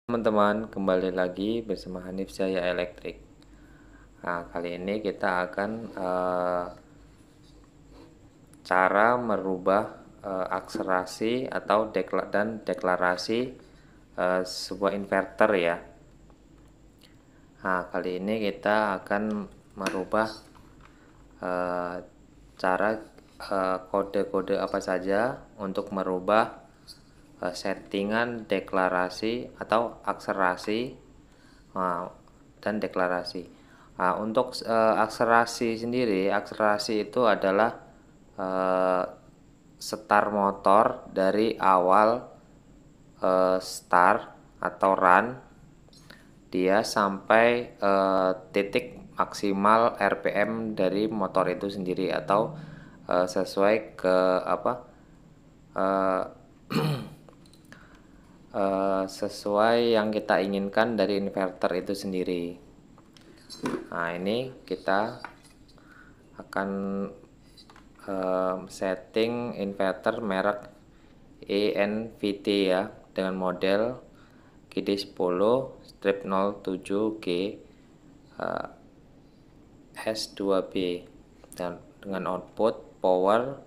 Teman-teman, kembali lagi bersama Hanif Jaya Elektrik. Nah, kali ini kita akan cara merubah akselerasi atau deklarasi sebuah inverter ya. Nah, kali ini kita akan merubah cara kode-kode apa saja untuk merubah settingan deklarasi atau akselerasi dan deklarasi. Nah, untuk akselerasi sendiri, akselerasi itu adalah start motor dari awal start atau run dia sampai titik maksimal RPM dari motor itu sendiri atau sesuai ke apa sesuai yang kita inginkan dari inverter itu sendiri. Nah, ini kita akan setting inverter merek ENVT ya, dengan model GD10 strip 07G S2B dan dengan output power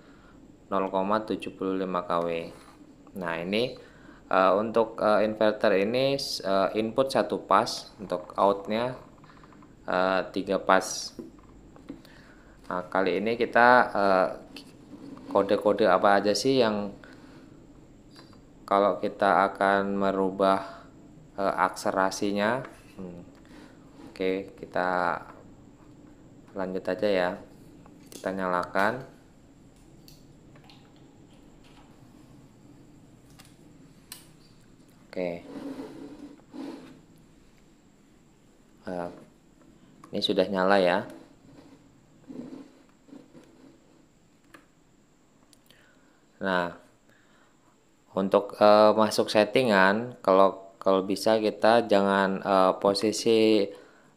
0,75 kW. Nah, ini untuk inverter ini input 1 pas, untuk outnya 3 pas. Nah, kali ini kita kode-kode apa aja sih yang kalau kita akan merubah akselerasinya. Oke, kita lanjut aja ya. Kita nyalakan. Oke. Ini sudah nyala ya. Nah, untuk masuk settingan, kalau bisa kita jangan posisi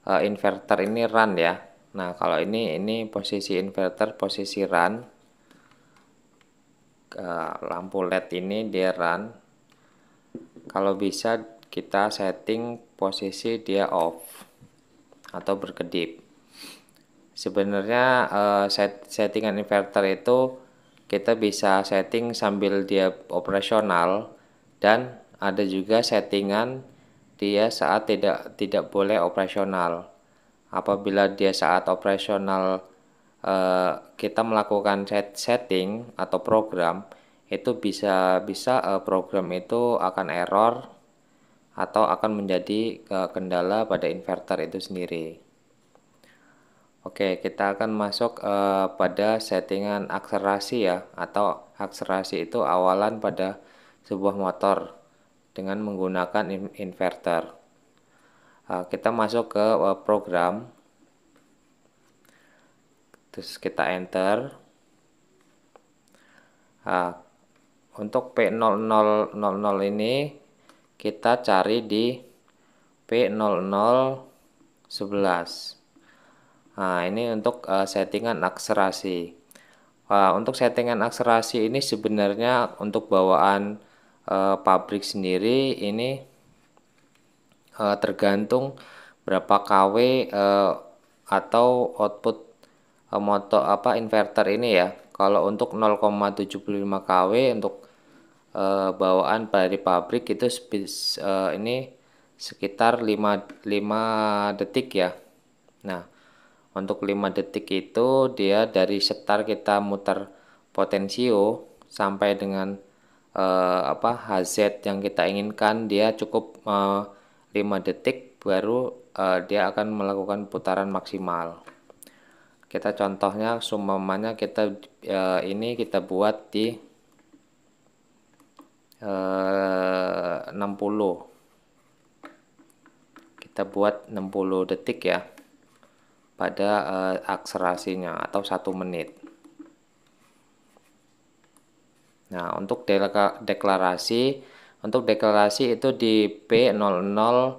inverter ini run ya. Nah, kalau ini posisi inverter posisi run, lampu LED ini dia run. Kalau bisa kita setting posisi dia off atau berkedip. Sebenarnya settingan inverter itu kita bisa setting sambil dia operasional, dan ada juga settingan dia saat tidak boleh operasional. Apabila dia saat operasional kita melakukan setting atau program, itu bisa program itu akan error atau akan menjadi kendala pada inverter itu sendiri. Oke, kita akan masuk pada settingan akselerasi ya, atau akselerasi itu awalan pada sebuah motor dengan menggunakan inverter. Kita masuk ke program, terus kita enter. Untuk P0000 ini kita cari di P0011. Nah, ini untuk settingan akselerasi. Untuk settingan akselerasi ini sebenarnya untuk bawaan pabrik sendiri ini tergantung berapa kW atau output motor inverter ini ya. Kalau untuk 0,75 kW untuk bawaan dari pabrik itu ini sekitar 5 detik ya. Nah, untuk 5 detik itu dia dari start kita muter potensio sampai dengan HZ yang kita inginkan, dia cukup 5 detik baru dia akan melakukan putaran maksimal. Kita contohnya seumpamanya kita ini kita buat di 60. Kita buat 60 detik ya pada akselerasinya atau 1 menit. Nah, untuk deklarasi itu di P00.12.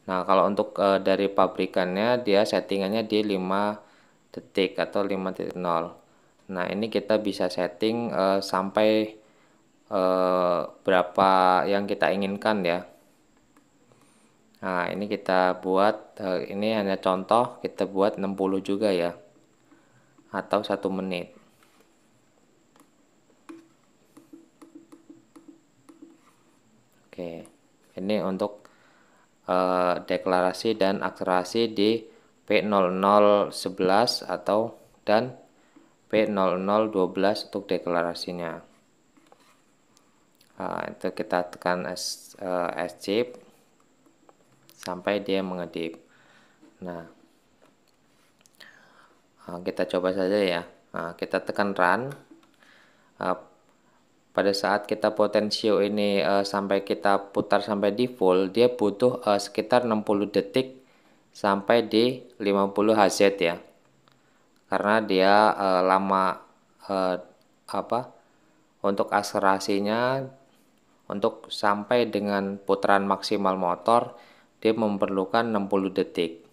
Nah, kalau untuk dari pabrikannya dia settingannya di 5 detik atau 5.0. Nah, ini kita bisa setting sampai berapa yang kita inginkan ya. Nah, ini kita buat, ini hanya contoh, kita buat 60 juga ya, atau 1 menit. Oke, ini untuk deklarasi dan akselerasi di P0011 atau dan P0012 untuk deklarasinya. Itu kita tekan escape sampai dia mengedip. Nah, kita coba saja ya. Kita tekan run. Pada saat kita potensio ini sampai kita putar sampai di full, dia butuh sekitar 60 detik sampai di 50 Hz ya. Karena dia lama untuk akselerasinya, untuk sampai dengan putaran maksimal motor dia memerlukan 60 detik.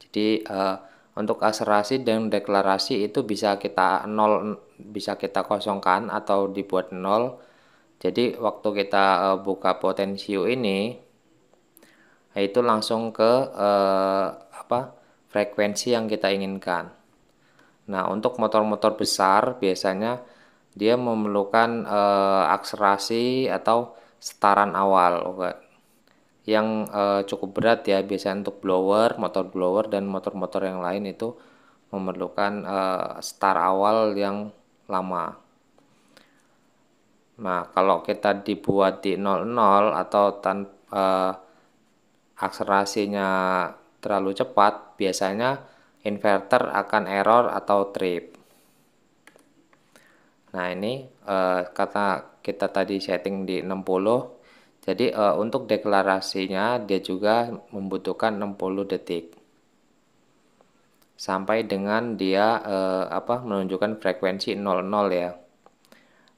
Jadi untuk akselerasi dan deklarasi itu bisa kita kosongkan atau dibuat 0. Jadi waktu kita buka potensio ini, itu langsung ke frekuensi yang kita inginkan. Nah, untuk motor-motor besar biasanya dia memerlukan akselerasi atau setaran awal yang cukup berat ya. Biasanya untuk motor blower dan motor-motor yang lain itu memerlukan start awal yang lama. Nah, kalau kita dibuat di 00 atau akselerasinya terlalu cepat, biasanya inverter akan error atau trip. Nah, ini karena kita tadi setting di 60, jadi untuk deklarasinya dia juga membutuhkan 60 detik. Sampai dengan dia menunjukkan frekuensi 00 ya.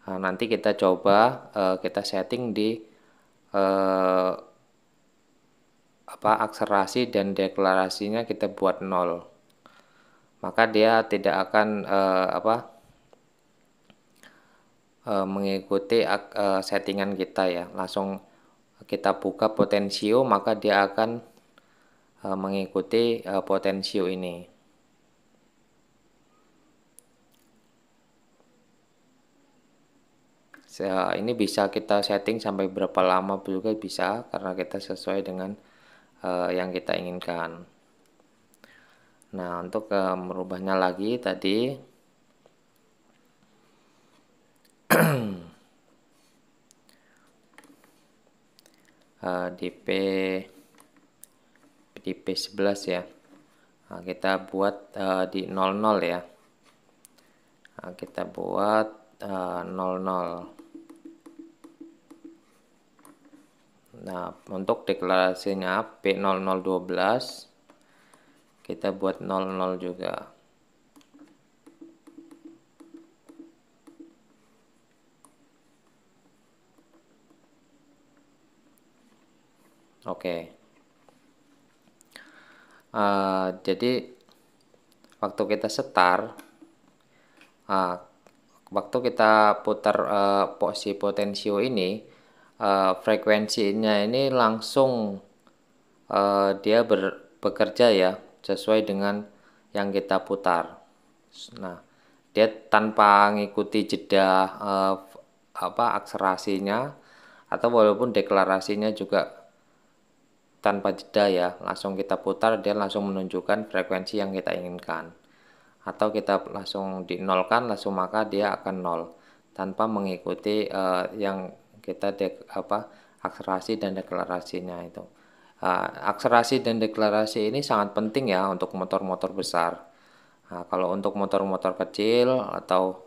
Nah, nanti kita coba kita setting di akselerasi dan deklarasinya kita buat 0. Maka dia tidak akan mengikuti settingan kita ya. Langsung kita buka potensio, maka dia akan mengikuti potensio ini. Ini bisa kita setting sampai berapa lama juga bisa, karena kita sesuai dengan yang kita inginkan. Nah, untuk merubahnya lagi tadi di P11 ya. Nah, kita buat di 00 ya. Nah, kita buat 00. Nah, untuk deklarasinya P0012 kita buat 00 juga. Oke. Jadi waktu kita start, waktu kita putar posisi potensio ini, frekuensinya ini langsung dia bekerja ya sesuai dengan yang kita putar. Nah, dia tanpa ngikuti jeda akselerasinya, atau walaupun deklarasinya juga tanpa jeda ya, langsung kita putar dia langsung menunjukkan frekuensi yang kita inginkan. Atau kita langsung di nolkan, langsung maka dia akan 0 tanpa mengikuti yang kita akselerasi dan deklarasinya itu. Akselerasi dan deklarasi ini sangat penting ya untuk motor-motor besar. Nah, kalau untuk motor-motor kecil atau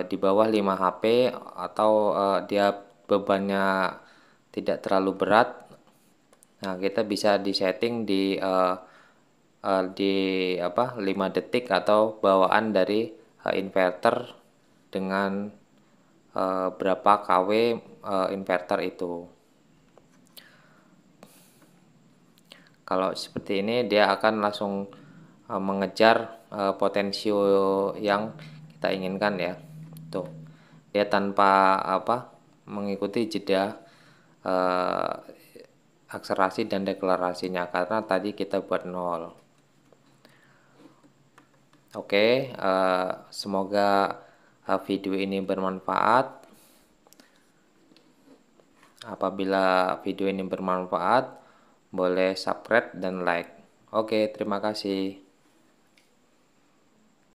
di bawah 5 HP atau dia bebannya tidak terlalu berat, nah kita bisa disetting di 5 detik atau bawaan dari inverter dengan berapa kW inverter itu. Kalau seperti ini dia akan langsung mengejar potensio yang kita inginkan ya. Tuh, dia tanpa mengikuti jeda eh, akselerasi dan deklarasinya karena tadi kita buat 0. Oke, semoga video ini bermanfaat. Apabila video ini bermanfaat, boleh subscribe dan like. Oke, terima kasih.